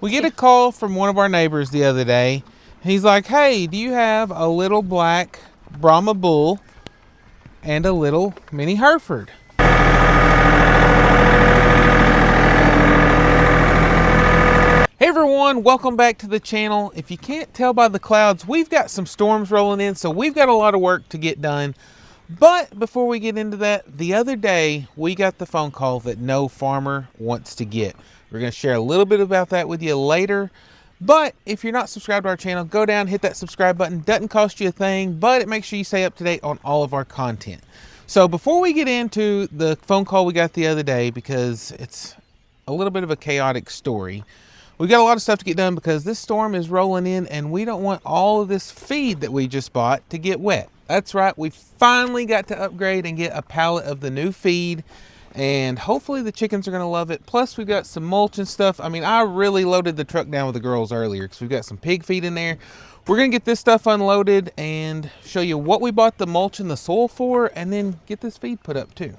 We get a call from one of our neighbors the other day. He's like, hey, do you have a little black Brahma bull and a little mini Hereford? Hey everyone, welcome back to the channel. If you can't tell by the clouds, we've got some storms rolling in, so we've got a lot of work to get done. But before we get into that, the other day we got the phone call that no farmer wants to get. We're going to share a little bit about that with you later. But if you're not subscribed to our channel, go down, hit that subscribe button. Doesn't cost you a thing, but it makes sure you stay up to date on all of our content. So before we get into the phone call we got the other day, because it's a little bit of a chaotic story, we got a lot of stuff to get done because this storm is rolling in and we don't want all of this feed that we just bought to get wet. That's right, we finally got to upgrade and get a pallet of the new feed, and hopefully the chickens are going to love it. Plus we've got some mulch and stuff. I mean, I really loaded the truck down with the girls earlier because we've got some pig feed in there. We're going to get this stuff unloaded and show you what we bought the mulch and the soil for, and then get this feed put up too.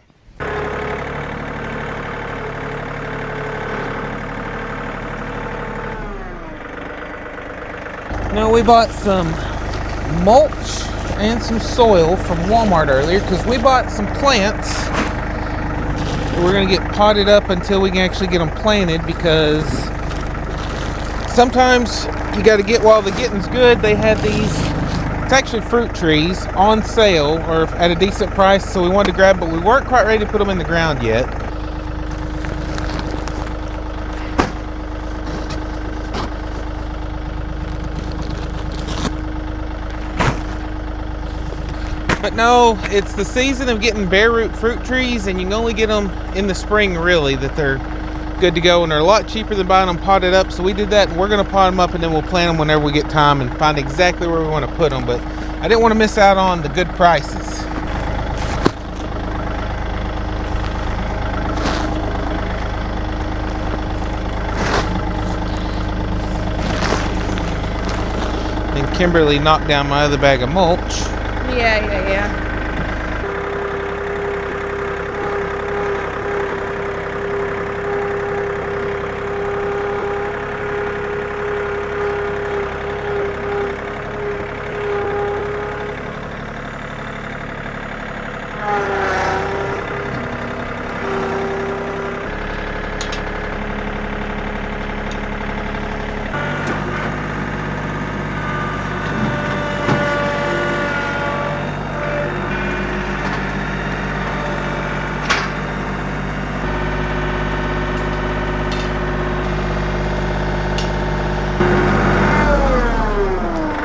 Now we bought some mulch and some soil from Walmart earlier because we bought some plants. We're going to get potted up until we can actually get them planted, because sometimes you got to get while the getting's good. They had these, it's actually fruit trees, on sale or at a decent price, so we wanted to grab, but we weren't quite ready to put them in the ground yet. But no, it's the season of getting bare root fruit trees, and you can only get them in the spring, really, that they're good to go, and they're a lot cheaper than buying them potted up. So we did that, and we're going to pot them up, and then we'll plant them whenever we get time and find exactly where we want to put them. But I didn't want to miss out on the good prices. And Kimberly knocked down my other bag of mulch. Yeah.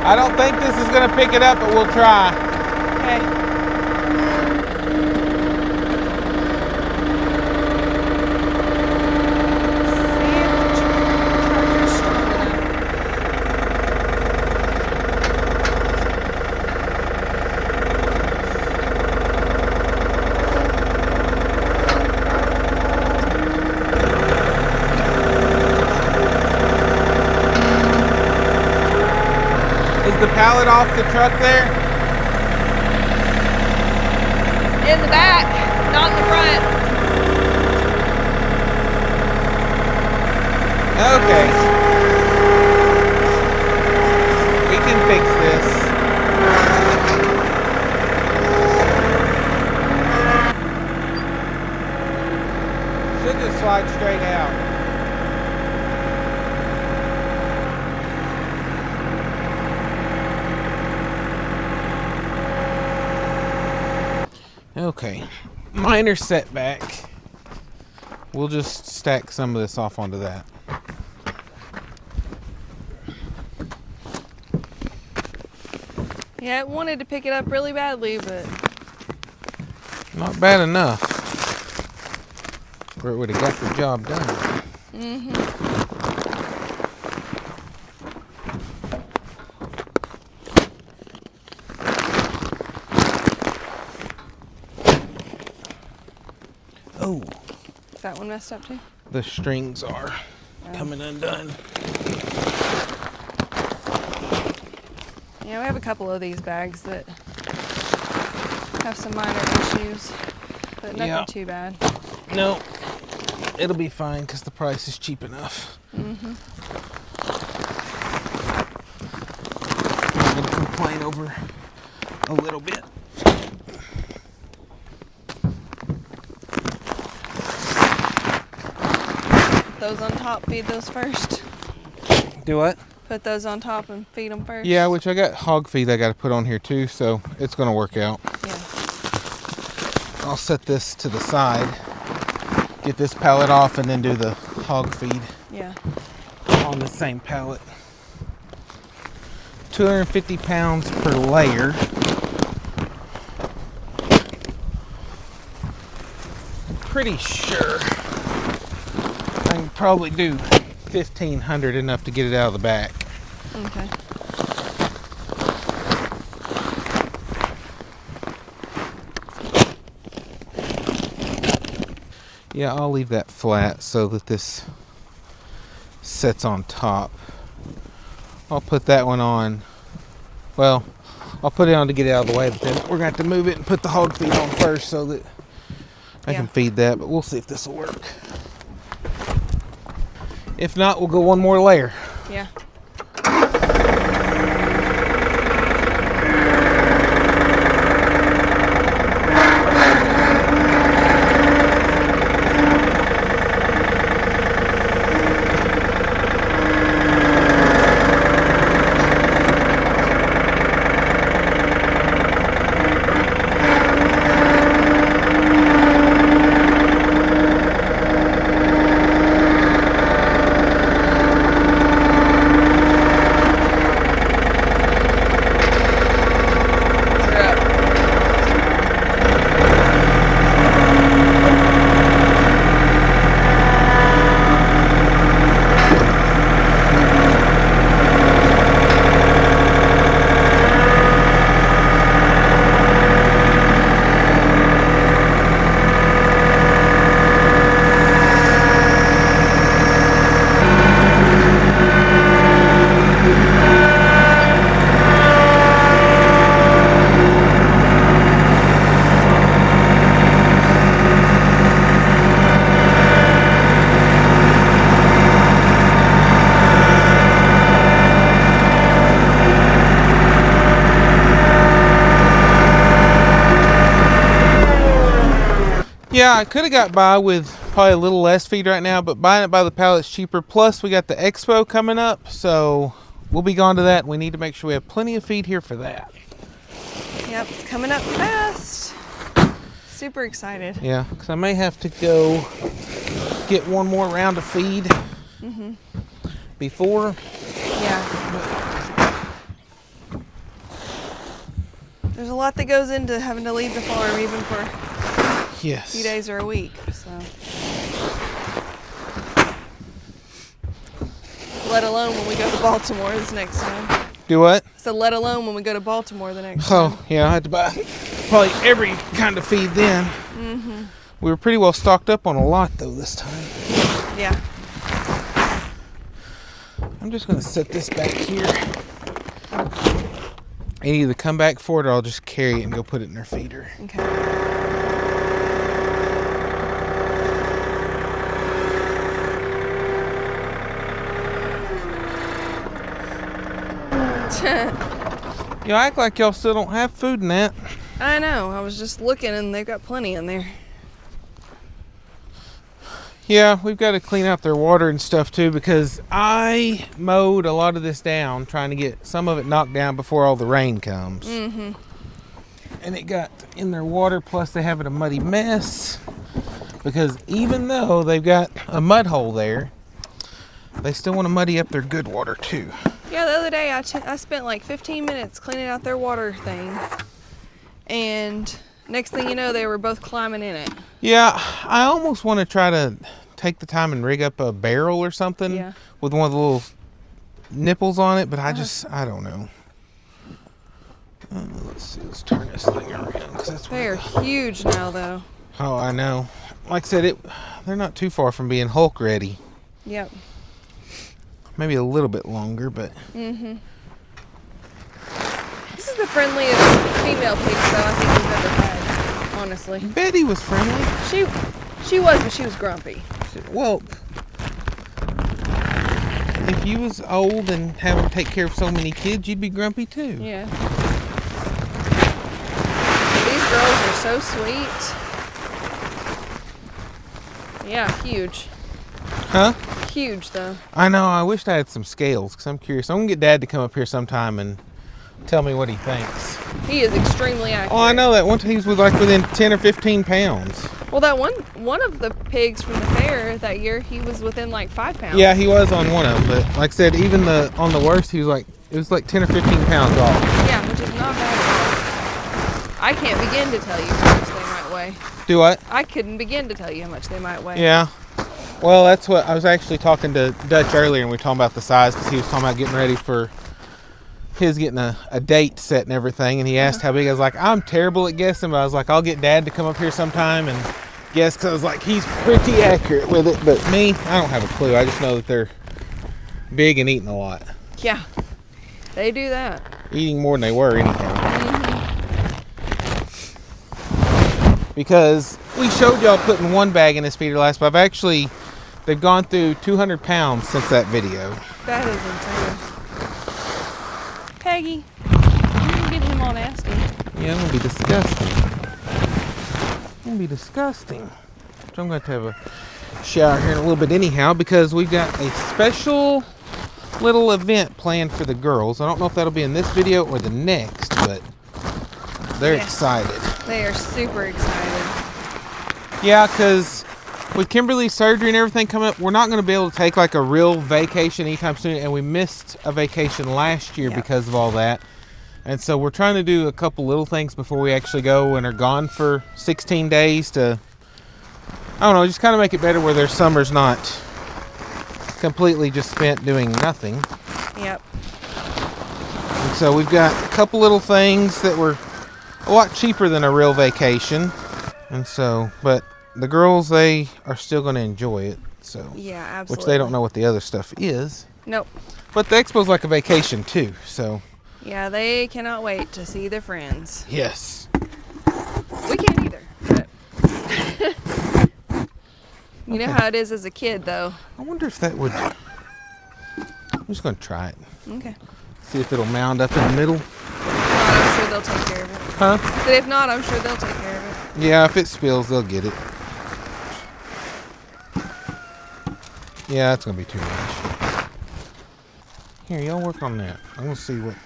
I don't think this is going to pick it up, but we'll try. Okay. Is the pallet off the truck there? In the back, not in the front. Okay. We can fix this. Should just slide straight out. Okay, minor setback. We'll just stack some of this off onto that. Yeah, it wanted to pick it up really badly, but not bad enough where it would have got the job done. Oh. Is that one messed up too? The strings are coming undone. Yeah, we have a couple of these bags that have some minor issues, but nothing too bad. No. it'll be fine because the price is cheap enough. I'm gonna complain over a little bit. Those on top, feed those first. Do what? Put those on top and feed them first. Yeah, which I got hog feed I got to put on here too, so it's gonna work out. Yeah. I'll set this to the side, get this pallet off, and then do the hog feed. Yeah. On the same pallet. 250 pounds per layer. Pretty sure I can probably do 1,500, enough to get it out of the back. Okay. Yeah, I'll leave that flat so that this sets on top. I'll put that one on. Well, I'll put it on to get it out of the way, but then we're going to have to move it and put the hog feed on first so that I can feed that, but we'll see if this will work. If not, we'll go one more layer. Yeah. Yeah, I could have got by with probably a little less feed right now, but buying it by the pallet's cheaper. Plus, we got the expo coming up, so we'll be gone to that. We need to make sure we have plenty of feed here for that. Yep, it's coming up fast. Super excited. Yeah, because I may have to go get one more round of feed before. Yeah. There's a lot that goes into having to leave the farm, even for a Yes. few days or a week. So, let alone when we go to Baltimore this next time. Do what? So let alone when we go to Baltimore the next time. Oh, yeah, I had to buy probably every kind of feed then. We were pretty well stocked up on a lot, though, this time. Yeah. I'm just going to set this back here. And either come back for it or I'll just carry it and go put it in their feeder. Okay. You act like y'all still don't have food in that. I know. I was just looking and they've got plenty in there. Yeah, we've got to clean out their water and stuff too, because I mowed a lot of this down trying to get some of it knocked down before all the rain comes. And it got in their water, plus they have it a muddy mess, because even though they've got a mud hole there, they still want to muddy up their good water too. Yeah, the other day I spent like 15 minutes cleaning out their water thing, and next thing you know, they were both climbing in it. Yeah, I almost want to try to take the time and rig up a barrel or something with one of the little nipples on it, but I don't know. Let's see, let's turn this thing around. They are huge now, though. Oh, I know. Like I said, they're not too far from being Hulk ready. Yep. Maybe a little bit longer, but... This is the friendliest female pig, though, I think we've ever had, honestly. Betty was friendly. She was, but she was grumpy. Well, if you was old and having to take care of so many kids, you'd be grumpy too. Yeah. These girls are so sweet. Yeah, huge. Huh? Huge, though. I know. I wished I had some scales because I'm curious. I'm going to get Dad to come up here sometime and tell me what he thinks. He is extremely accurate. Oh, I know that. One time he was within 10 or 15 pounds. Well, that one of the pigs from the fair that year, he was within like 5 pounds. Yeah, he was on one of them. But like I said, even on the worst, he was like, it was like 10 or 15 pounds off. Yeah, which is not bad at all. I can't begin to tell you how much they might weigh. Do what? I couldn't begin to tell you how much they might weigh. Yeah. Well, that's what I was actually talking to Dutch earlier, and we were talking about the size because he was talking about getting ready for his getting a date set and everything, and he asked how big. I was like, I'm terrible at guessing, but I was like, I'll get Dad to come up here sometime and guess, because I was like, he's pretty accurate with it. But me, I don't have a clue. I just know that they're big and eating a lot. Yeah, they do that. Eating more than they were anyhow. Because we showed y'all putting one bag in his feeder last, but they've gone through 200 pounds since that video. That is insane. Peggy, you're getting him all nasty. Yeah, I'm gonna be disgusting. So I'm going to have a shower here in a little bit anyhow, because we've got a special little event planned for the girls. I don't know if that'll be in this video or the next, but they're excited. They are super excited. Yeah, because with Kimberly's surgery and everything coming up, we're not going to be able to take like a real vacation anytime soon, and we missed a vacation last year because of all that. And so we're trying to do a couple little things before we actually go and are gone for 16 days to, I don't know, just kind of make it better where their summer's not completely just spent doing nothing. Yep. And so we've got a couple little things that were a lot cheaper than a real vacation. And so, but the girls, they are still going to enjoy it. So, yeah, absolutely. Which they don't know what the other stuff is. Nope. But the expo's like a vacation too, so. Yeah, they cannot wait to see their friends. Yes. We can't either, but you know how it is as a kid, though. I wonder if that would, I'm just going to try it. Okay. See if it'll mound up in the middle. I'm sure they'll take care of it. Huh? But if not, I'm sure they'll take care of it. Yeah, if it spills, they'll get it. Yeah, that's going to be too much. Here, y'all work on that. I'm going to see what.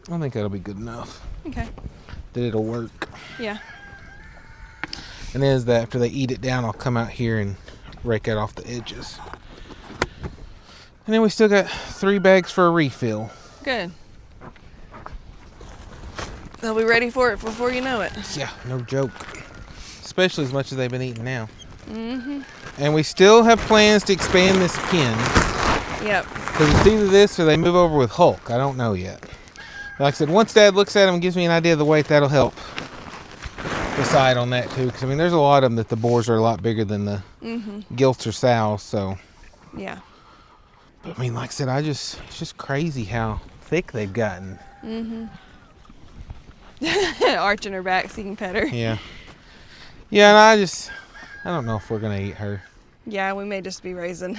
I think that'll be good enough. Okay. That it'll work. Yeah. And then after they eat it down, I'll come out here and rake it off the edges. And then we still got 3 bags for a refill. Good. They'll be ready for it before you know it. Yeah, no joke. Especially as much as they've been eating now. Mm-hmm. And we still have plans to expand this pen. Yep. Because it's either this or they move over with Hulk. I don't know yet. But like I said, once Dad looks at them and gives me an idea of the weight, that'll help decide on that too. Because I mean, there's a lot of them that the boars are a lot bigger than the gilts or sows. So. Yeah. But I mean, like I said, it's just crazy how thick they've gotten. Mm-hmm. Arching her back so you can pet her. Yeah. Yeah, and I don't know if we're gonna eat her. Yeah, we may just be raising.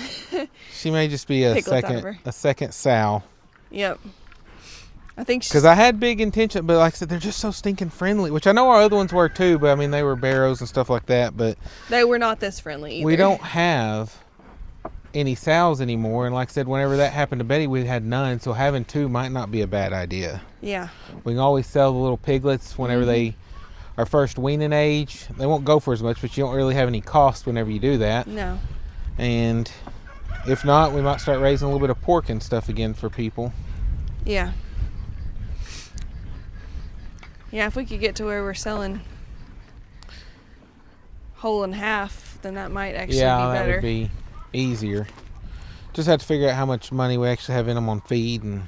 She may just be a second sow. Yep. I think because I had big intention, but like I said, they're just so stinking friendly. Which I know our other ones were too, but I mean they were barrows and stuff like that. But they were not this friendly either. We don't have any sows anymore, and like I said, whenever that happened to Betty, we had none. So having 2 might not be a bad idea. Yeah. We can always sell the little piglets whenever they are first weaning age. They won't go for as much, but you don't really have any cost whenever you do that. No. And if not, we might start raising a little bit of pork and stuff again for people. Yeah. Yeah, if we could get to where we're selling whole and half, then that might actually be better. Yeah, that would be easier. Just have to figure out how much money we actually have in them on feed and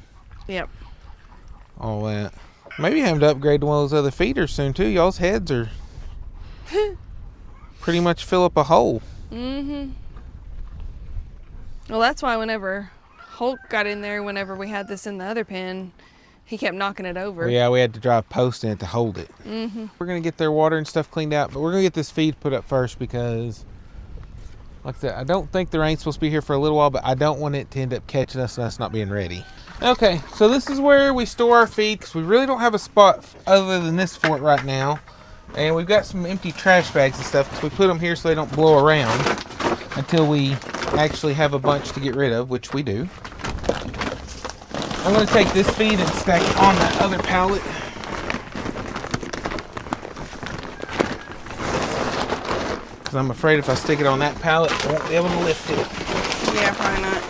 all that. Maybe have to upgrade to one of those other feeders soon too. Y'all's heads are pretty much fill up a hole. Mm-hmm. Well, that's why whenever Hulk got in there whenever we had this in the other pen. He kept knocking it over. Well, yeah, we had to drive post in it to hold it. We're going to get their water and stuff cleaned out, but we're going to get this feed put up first because, like I said, I don't think the rain's supposed to be here for a little while, but I don't want it to end up catching us and us not being ready. Okay, so this is where we store our feed because we really don't have a spot other than this for it right now. And we've got some empty trash bags and stuff because we put them here so they don't blow around until we actually have a bunch to get rid of, which we do. I'm going to take this feed and stack it on that other pallet. Because I'm afraid if I stick it on that pallet, I won't be able to lift it. Yeah, probably not.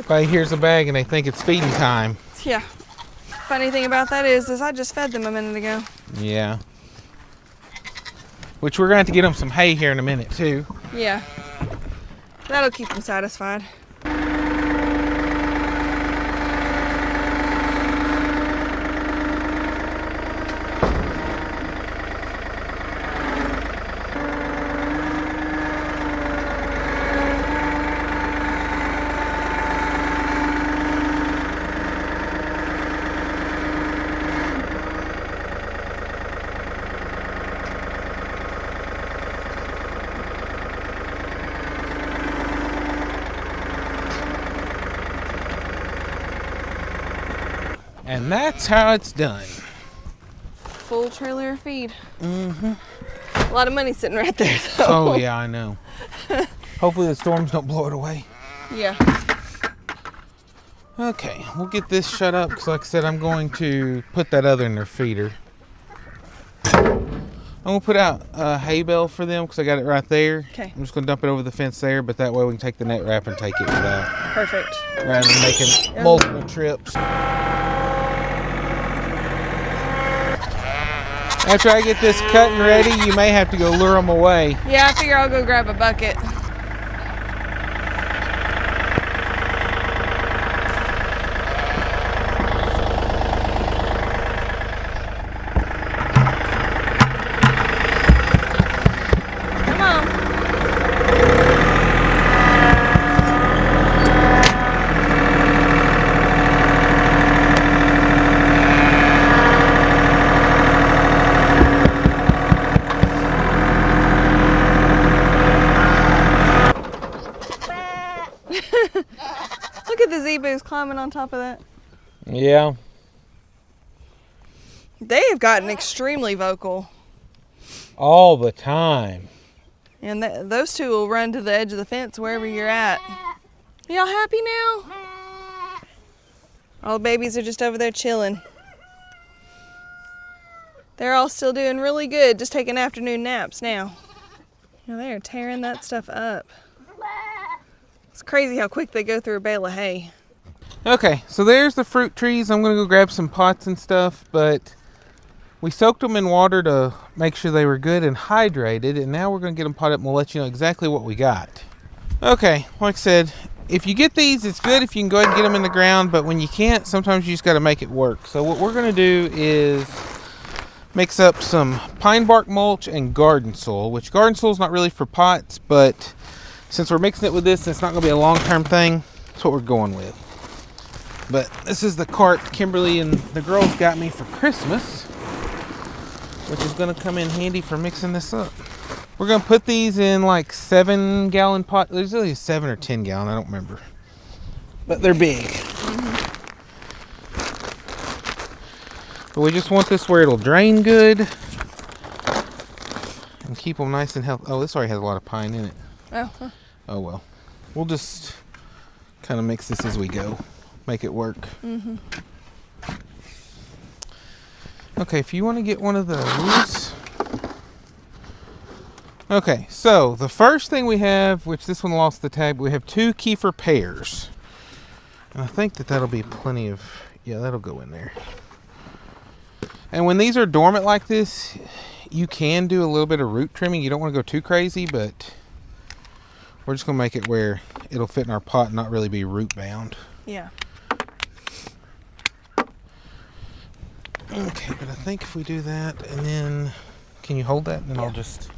Everybody hears a bag and they think it's feeding time. Yeah. Funny thing about that is I just fed them a minute ago. Yeah. Which we're going to have to get them some hay here in a minute too. Yeah. That'll keep them satisfied. And that's how it's done. Full trailer of feed. A lot of money sitting right there, though. Oh, yeah, I know. Hopefully the storms don't blow it away. Yeah. Okay, we'll get this shut up because, like I said, I'm going to put that other in their feeder. I'm going to put out a hay bale for them because I got it right there. Okay. I'm just going to dump it over the fence there, but that way we can take the net wrap and take it for that. Perfect. Rather than making multiple trips. After I get this cut and ready, you may have to go lure them away. Yeah, I figure I'll go grab a bucket. Come on. Look at the zebus climbing on top of that. Yeah. They have gotten extremely vocal. All the time. And those two will run to the edge of the fence wherever you're at. Y'all happy now? All the babies are just over there chilling. They're all still doing really good, just taking afternoon naps now. They're tearing that stuff up. It's crazy how quick they go through a bale of hay. Okay, so there's the fruit trees. I'm going to go grab some pots and stuff, but we soaked them in water to make sure they were good and hydrated, and now we're going to get them potted up and we'll let you know exactly what we got. Okay, like I said, if you get these, it's good if you can go ahead and get them in the ground, but when you can't, sometimes you just got to make it work. So what we're going to do is mix up some pine bark mulch and garden soil, which garden soil is not really for pots, but since we're mixing it with this, it's not going to be a long-term thing. That's what we're going with. But this is the cart Kimberly and the girls got me for Christmas, which is going to come in handy for mixing this up. We're going to put these in like 7-gallon pot. There's really a 7 or 10 gallon, I don't remember. But they're big. But we just want this where it'll drain good and keep them nice and healthy. Oh, this already has a lot of pine in it. Oh, huh. Oh well. We'll just kind of mix this as we go. Make it work. Okay, if you want to get one of those. Okay, so the first thing we have, which this one lost the tag, we have 2 kefir pears. And I think that'll be plenty of, yeah, that'll go in there. And when these are dormant like this, you can do a little bit of root trimming. You don't want to go too crazy, but we're just going to make it where it'll fit in our pot and not really be root bound. Yeah. Okay, but I think if we do that, and then, can you hold that? And then I'll just...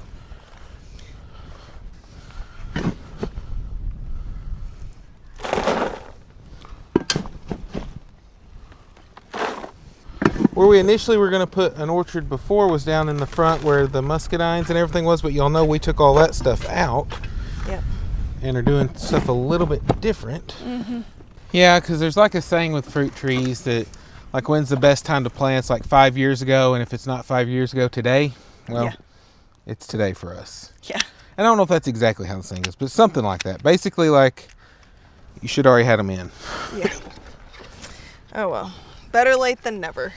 Where we initially were going to put an orchard before was down in the front where the muscadines and everything was, but y'all know we took all that stuff out. Yep. And are doing stuff a little bit different. Mm-hmm. Yeah, because there's like a saying with fruit trees that, like, when's the best time to plant? It's like 5 years ago, and if it's not 5 years ago, today. Well, it's today for us. Yeah. I don't know if that's exactly how the saying is, but something like that. Basically, like, you should already had them in. Yeah. Oh, well. Better late than never.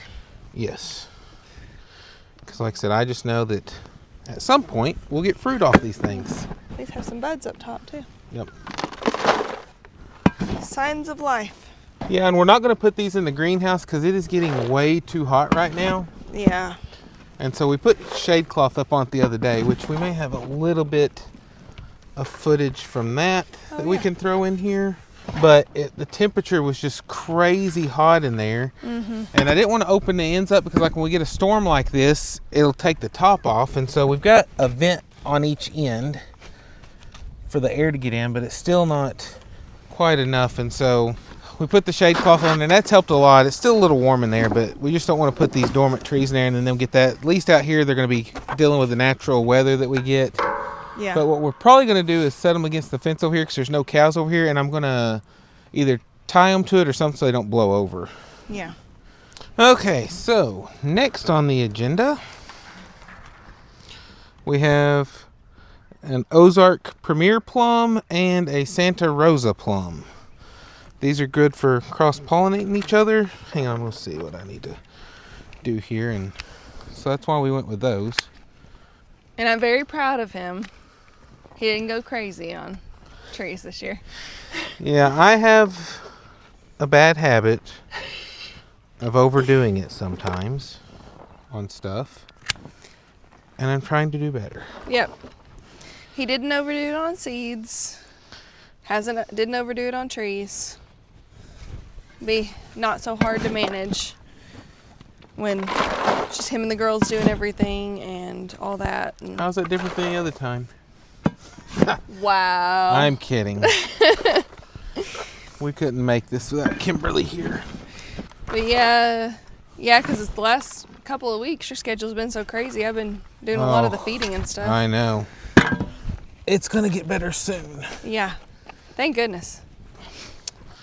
Yes. Because like I said, I just know that at some point we'll get fruit off these things. These have some buds up top too. Yep. Signs of life. Yeah, and we're not going to put these in the greenhouse because it is getting way too hot right now. Yeah. And so we put shade cloth up on it the other day, which we may have a little bit of footage from that we can throw in here. But the temperature was just crazy hot in there. Mm-hmm. And I didn't want to open the ends up because, like, when we get a storm like this, it'll take the top off. And so we've got a vent on each end for the air to get in, but it's still not quite enough. And so we put the shade cloth on, and that's helped a lot. It's still a little warm in there, but we just don't want to put these dormant trees in there and then they'll get that. At least out here, they're going to be dealing with the natural weather that we get. Yeah. But what we're probably going to do is set them against the fence over here because there's no cows over here, and I'm going to either tie them to it or something so they don't blow over. Yeah. Okay, so next on the agenda, we have an Ozark Premier Plum and a Santa Rosa Plum. These are good for cross-pollinating each other. Hang on, we'll see what I need to do here. And so that's why we went with those. And I'm very proud of him. He didn't go crazy on trees this year. Yeah, I have a bad habit of overdoing it sometimes on stuff. And I'm trying to do better. Yep. He didn't overdo it on seeds. Didn't overdo it on trees. Be not so hard to manage when it's just him and the girls doing everything and all that. And how's that different than any other time? wow. I'm kidding. We couldn't make this without Kimberly here. But yeah, because it's the last couple of weeks your schedule's been so crazy. I've been doing a lot of the feeding and stuff. I know. It's gonna get better soon. Yeah, thank goodness.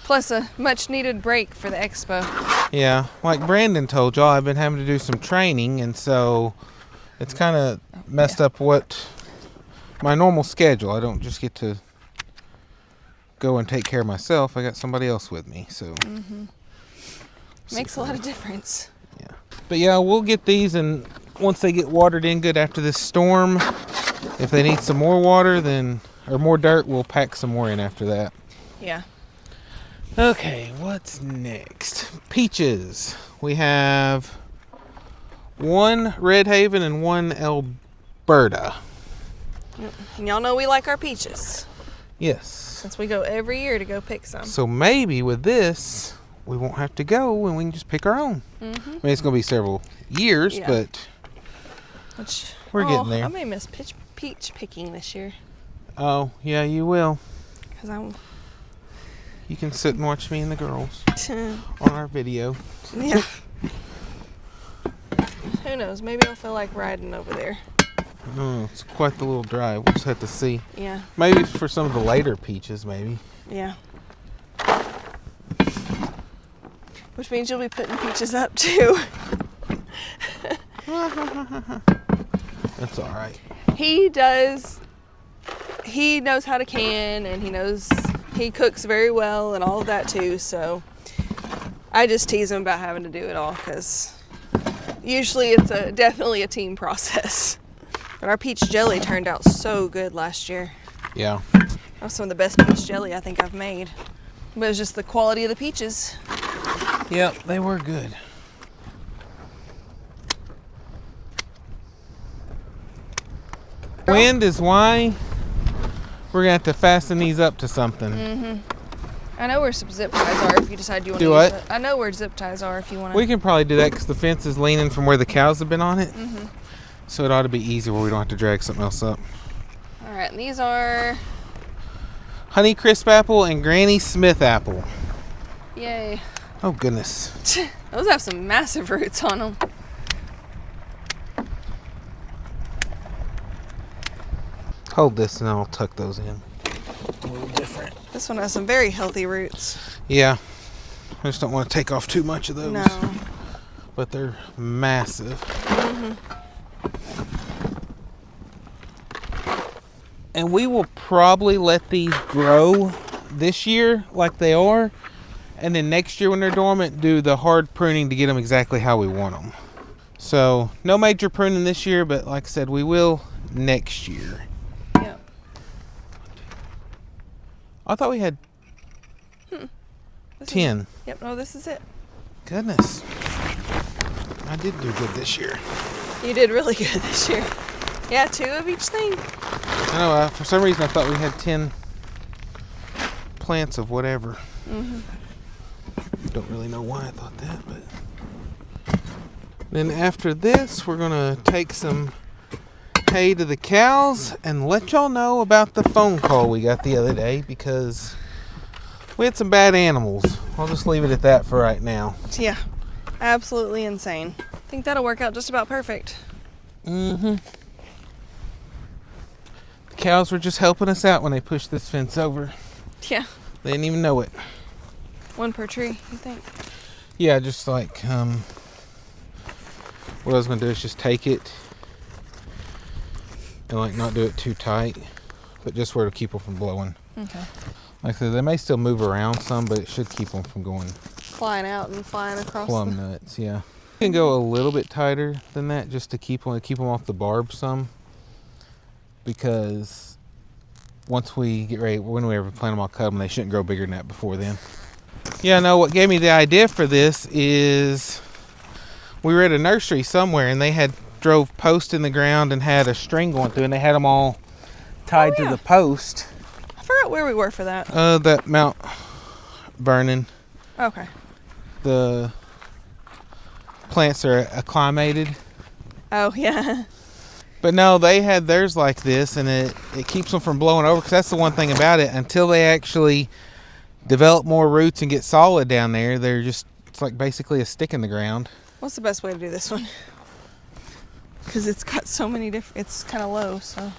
Plus a much needed break for the expo. Yeah, like Brandon told y'all, I've been having to do some training, and so it's kind of messed up what my normal schedule. I don't just get to go and take care of myself. I got somebody else with me, so makes a lot of difference. Yeah, but yeah, we'll get these, and once they get watered in good after this storm, if they need some more water, then or more dirt, we'll pack some more in after that. Yeah. Okay, what's next? Peaches. We have one Red Haven and one Alberta. And y'all know we like our peaches. Yes. Since we go every year to go pick some. So maybe with this, we won't have to go and we can just pick our own. Mm-hmm. I mean, it's going to be several years, but we're getting there. I may miss peach picking this year. Oh, yeah, you will. Because You can sit and watch me and the girls on our video. Yeah. Who knows? Maybe I'll feel like riding over there. Oh, it's quite the little drive. We'll just have to see. Yeah. Maybe for some of the later peaches, maybe. Yeah. Which means you'll be putting peaches up too. That's all right. He does. He knows how to can, and he cooks very well and all of that too. So I just tease him about having to do it all because usually it's definitely a team process. But our peach jelly turned out so good last year. Yeah. That was some of the best peach jelly I think I've made. But it's just the quality of the peaches. Yep, they were good. Wind is why we're gonna have to fasten these up to something. I know where some zip ties are if you decide you want to Do use what? it. I know where zip ties are if you want to. We can probably do that because the fence is leaning from where the cows have been on it. So it ought to be easy where we don't have to drag something else up. All right, and these are... Honey Crisp apple and Granny Smith apple. Yay. Oh, goodness. Those have some massive roots on them. Hold this and I'll tuck those in. A little different. This one has some very healthy roots. Yeah. I just don't want to take off too much of those. No. But they're massive. And we will probably let these grow this year like they are. And then next year when they're dormant, do the hard pruning to get them exactly how we want them. So no major pruning this year, but like I said, we will next year. Yep. I thought we had 10. Yep, no, this is it. Goodness. I did do good this year. You did really good this year. Yeah, 2 of each thing. I know, for some reason I thought we had 10 plants of whatever. Don't really know why I thought that, but... Then after this, we're going to take some hay to the cows and let y'all know about the phone call we got the other day because we had some bad animals. I'll just leave it at that for right now. Yeah, absolutely insane. I think that'll work out just about perfect. The cows were just helping us out when they pushed this fence over. Yeah. They didn't even know it. 1 per tree, you think? Yeah, just like, what I was going to do is just take it and like not do it too tight, but just where to keep them from blowing. Okay. Like I said, they may still move around some, but it should keep them from going Flying out and flying across plumb nuts, yeah. You can go a little bit tighter than that just to keep them off the barb some, because once we get ready, when we ever plant them, I'll cut them. They shouldn't grow bigger than that before then. Yeah, no, what gave me the idea for this is we were at a nursery somewhere and they had drove posts in the ground and had a string going through and they had them all tied to the post. I forgot where we were for that. That Mount Vernon. Okay. The plants are acclimated. Oh, yeah. But no, they had theirs like this and it keeps them from blowing over, because that's the one thing about it. Until they actually develop more roots and get solid down there, they're just, it's like basically a stick in the ground. What's the best way to do this one? Because it's got so many different, it's kind of low, so.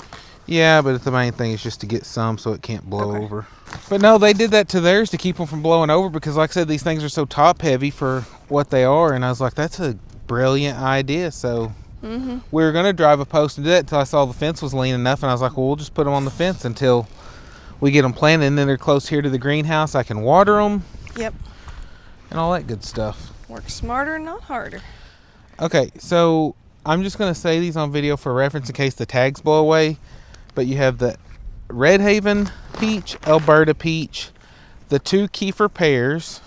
Yeah, but the main thing is just to get some so it can't blow over. But no, they did that to theirs to keep them from blowing over, because like I said, these things are so top heavy for what they are. And I was like, that's a brilliant idea. So we were going to drive a post and do that until I saw the fence was lean enough. And I was like, well, we'll just put them on the fence until we get them planted. And then they're close here to the greenhouse. I can water them. Yep. And all that good stuff. Work smarter, not harder. Okay, so I'm just going to say these on video for reference in case the tags blow away. But you have the Red Haven peach, Alberta peach, the 2 Kiefer pears.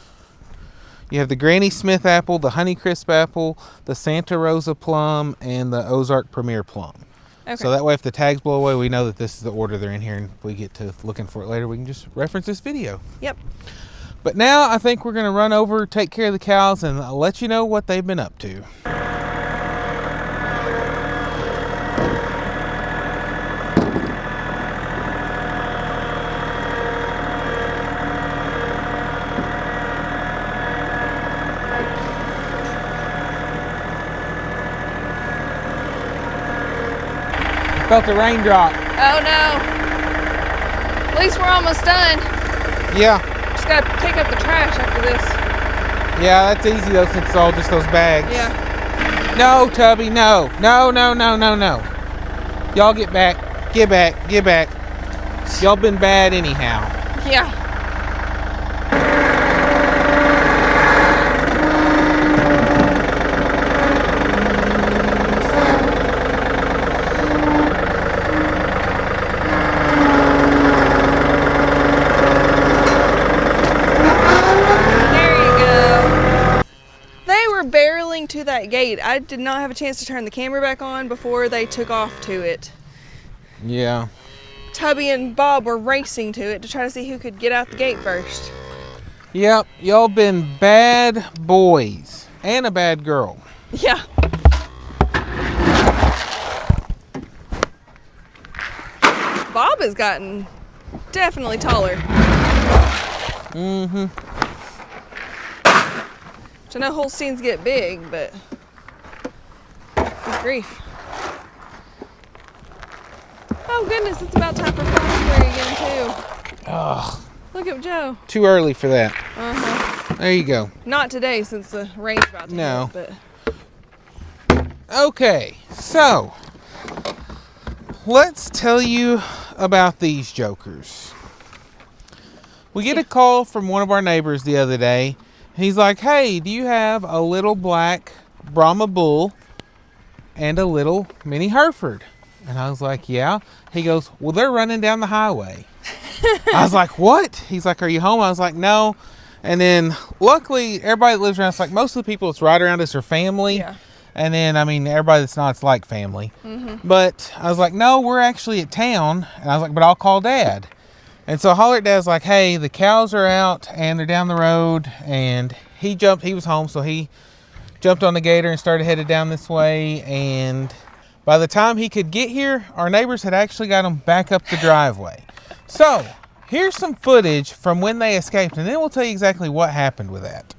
You have the Granny Smith apple, the Honey Crisp apple, the Santa Rosa plum, and the Ozark Premier plum. Okay. So that way if the tags blow away, we know that this is the order they're in here, and if we get to looking for it later, we can just reference this video. Yep. But now I think we're going to run over, take care of the cows, and I'll let you know what they've been up to. Felt a raindrop. Oh no. At least we're almost done. Yeah. Just gotta take up the trash after this. Yeah, that's easy though, since it's all just those bags. Yeah. No, Tubby, no. No, no, no, no, no. Y'all get back. Get back. Get back. Y'all been bad anyhow. Yeah. that gate. I did not have a chance to turn the camera back on before they took off to it. Yeah. Tubby and Bob were racing to it to try to see who could get out the gate first. Yep, y'all been bad boys and a bad girl. Yeah. Bob has gotten definitely taller. Mm-hmm. Which I know Holsteins get big, but good grief. Oh goodness, it's about time for Fosbury again too. Ugh. Look at Joe. Too early for that. Uh-huh. There you go. Not today since the rain's about to No. hit, but Okay, so let's tell you about these jokers. We get a call from one of our neighbors the other day. He's like, hey, do you have a little black Brahma bull and a little mini Hereford? And I was like, yeah. He goes, well, they're running down the highway. I was like, what? He's like, are you home? I was like, no. And then luckily, everybody that lives around us, like most of the people that's right around us are family. yeah. And then, I mean, everybody that's not, it's like family. Mm-hmm. But I was like, no, we're actually at town. And I was like, but I'll call Dad. And so I hollered at Dad's like, hey, the cows are out and they're down the road. And he was home, so he jumped on the gator and started headed down this way. And by the time he could get here, our neighbors had actually got him back up the driveway. So here's some footage from when they escaped, and then we'll tell you exactly what happened with that.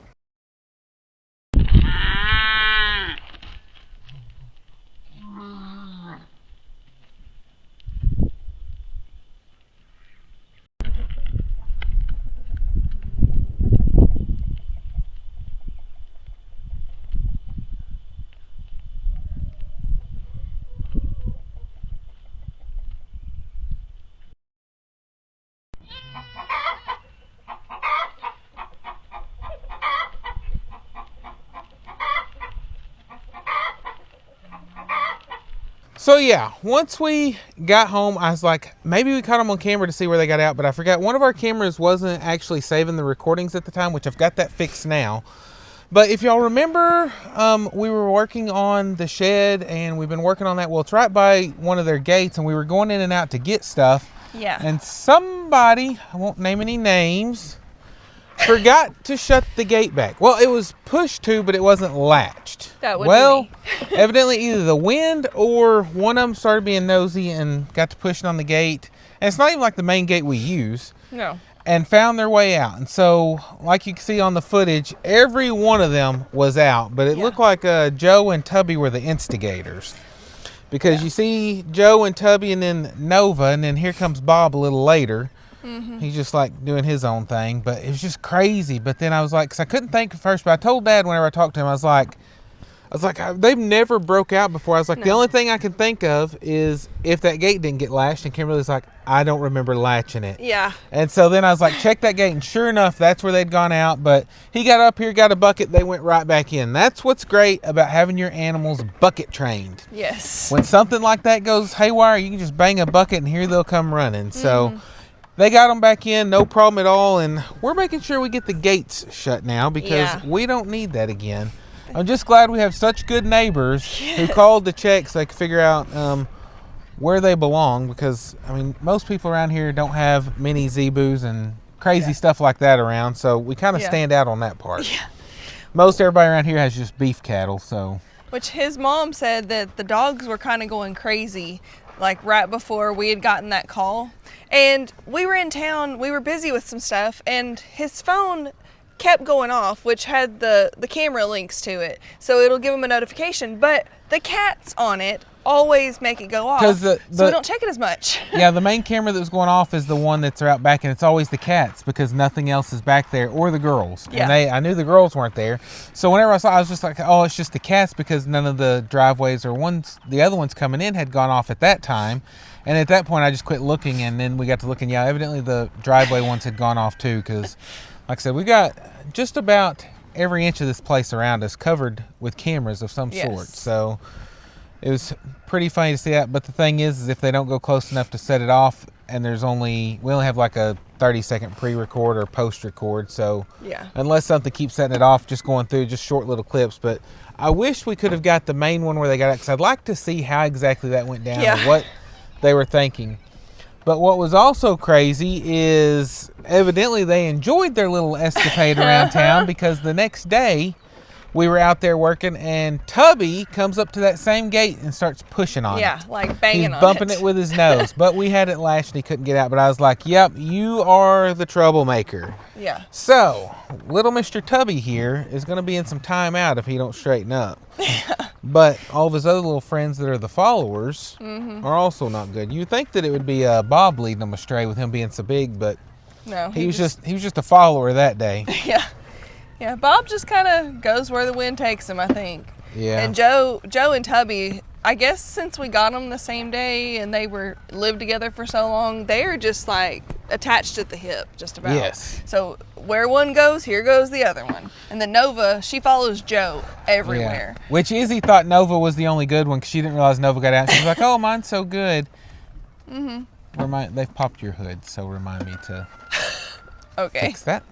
So yeah, once we got home, I was like, maybe we caught them on camera to see where they got out, but I forgot one of our cameras wasn't actually saving the recordings at the time, which I've got that fixed now. But if y'all remember, we were working on the shed and we've been working on that. Well, it's right by one of their gates and we were going in and out to get stuff. Yeah. And somebody, I won't name any names, forgot to shut the gate back. Well, it was pushed to, but it wasn't latched. That would be me. Evidently either the wind or one of them started being nosy and got to pushing on the gate. And it's not even like the main gate we use. No. And found their way out. And so, like you can see on the footage, every one of them was out. But it looked like Joe and Tubby were the instigators. Because you see Joe and Tubby and then Nova, and then here comes Bob a little later. Mm-hmm. He's just like doing his own thing. But it was just crazy. But then I was like, because I couldn't think at first, but I told Dad whenever I talked to him, I was like, they've never broke out before. I was like, the only thing I can think of is if that gate didn't get latched. And Kimberly's like, I don't remember latching it. Yeah. And so then I was like, check that gate. And sure enough, that's where they'd gone out. But he got up here, got a bucket. They went right back in. That's what's great about having your animals bucket trained. Yes. When something like that goes haywire, you can just bang a bucket and here they'll come running. So they got them back in, no problem at all. And we're making sure we get the gates shut now because we don't need that again. I'm just glad we have such good neighbors who called to check so they could figure out where they belong. Because, I mean, most people around here don't have mini zebus and crazy stuff like that around. So we kind of stand out on that part. Yeah. Most everybody around here has just beef cattle. So, which his mom said that the dogs were kind of going crazy, like right before we had gotten that call. And we were in town, we were busy with some stuff, and his phone kept going off, which had the camera links to it, so it'll give them a notification, but the cats on it always make it go off, so we don't check it as much. Yeah, the main camera that was going off is the one that's out back, and it's always the cats because nothing else is back there, or the girls. Yeah. And I knew the girls weren't there, so whenever I saw, I was just like, oh, it's just the cats, because none of the driveways or the other ones coming in had gone off at that time. And at that point, I just quit looking, and then we got to looking. Yeah, evidently the driveway ones had gone off too, because like I said, we got just about every inch of this place around us covered with cameras of some sort. So it was pretty funny to see that. But the thing is if they don't go close enough to set it off, and we only have like a 30-second pre-record or post-record. So Yeah. unless something keeps setting it off, just going through just short little clips. But I wish we could have got the main one where they got it, because I'd like to see how exactly that went down Yeah. or what they were thinking. But what was also crazy is evidently they enjoyed their little escapade around town, because the next day we were out there working and Tubby comes up to that same gate and starts pushing on it. Yeah, like banging He's on it. bumping it with his nose. But we had it lashed and he couldn't get out. But I was like, yep, you are the troublemaker. Yeah. So little Mr. Tubby here is going to be in some time out if he don't straighten up. But all of his other little friends that are the followers are also not good. You'd think that it would be Bob leading them astray with him being so big, but No. he was just a follower that day. Yeah. Yeah, Bob just kind of goes where the wind takes him, I think. Yeah. And Joe and Tubby, I guess since we got them the same day and they lived together for so long, they are just like attached at the hip, just about. Yes. So where one goes, here goes the other one. And then Nova, she follows Joe everywhere. Yeah. Which Izzy thought Nova was the only good one, because she didn't realize Nova got out. She was like, oh, mine's so good. They've popped your hood, so remind me to Okay. fix that.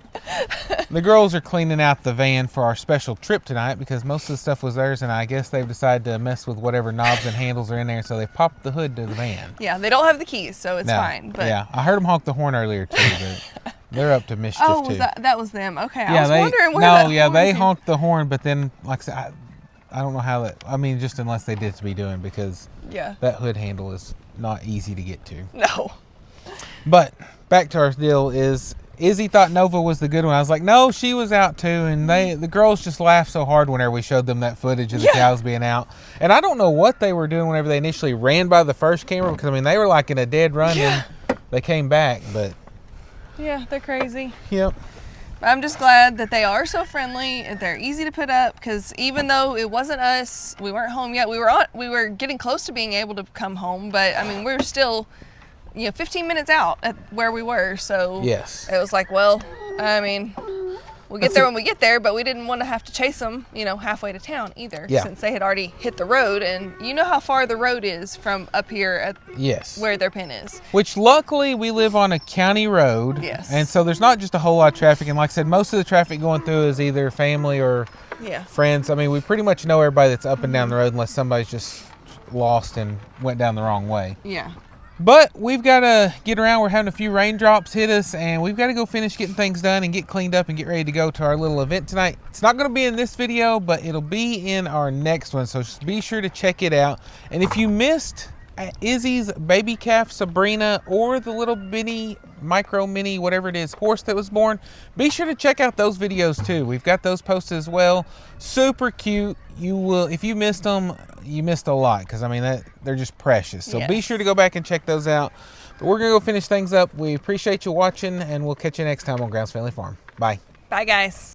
The girls are cleaning out the van for our special trip tonight, because most of the stuff was theirs, and I guess they've decided to mess with whatever knobs and handles are in there, so they've popped the hood to the van. Yeah, they don't have the keys, so it's No. fine. But Yeah, I heard them honk the horn earlier too, but they're up to mischief oh, too. was that was them? Okay, Yeah, I was wondering where that horn they came- honked the horn, but then, like I said, I don't know how that. I mean, just unless they did to be doing, because Yeah. that hood handle is not easy to get to. No. But back to our deal is Izzy thought Nova was the good one. I was like, no, she was out too, and the girls just laughed so hard whenever we showed them that footage of the cows being out. And I don't know what they were doing whenever they initially ran by the first camera, because I mean they were like in a dead run and they came back, but Yeah, they're crazy. yep. I'm just glad that they are so friendly and they're easy to put up, because even though it wasn't us, we weren't home yet. We were getting close to being able to come home, but I mean, we were still 15 minutes out at where we were. So Yes. it was like, well, I mean, we'll get there when we get there, but we didn't want to have to chase them, halfway to town either, Yeah. since they had already hit the road, and you know how far the road is from up here at Yes. where their pen is. Which luckily we live on a county road. Yes. And so there's not just a whole lot of traffic. And like I said, most of the traffic going through is either family or Yeah. friends. I mean, we pretty much know everybody that's up and down the road, unless somebody's just lost and went down the wrong way. Yeah. But we've got to get around. We're having a few raindrops hit us, and we've got to go finish getting things done and get cleaned up and get ready to go to our little event tonight. It's not going to be in this video, but it'll be in our next one, so just be sure to check it out. And if you missed Izzy's baby calf Sabrina, or the little mini whatever it is, horse that was born, be sure to check out those videos too. We've got those posted as well. Super cute. You will, if you missed them, you missed a lot, because I mean they're just precious. So be Yes. sure to go back and check those out. But we're gonna go finish things up. We appreciate you watching, and we'll catch you next time on Grounds Family Farm. Bye. Bye, guys.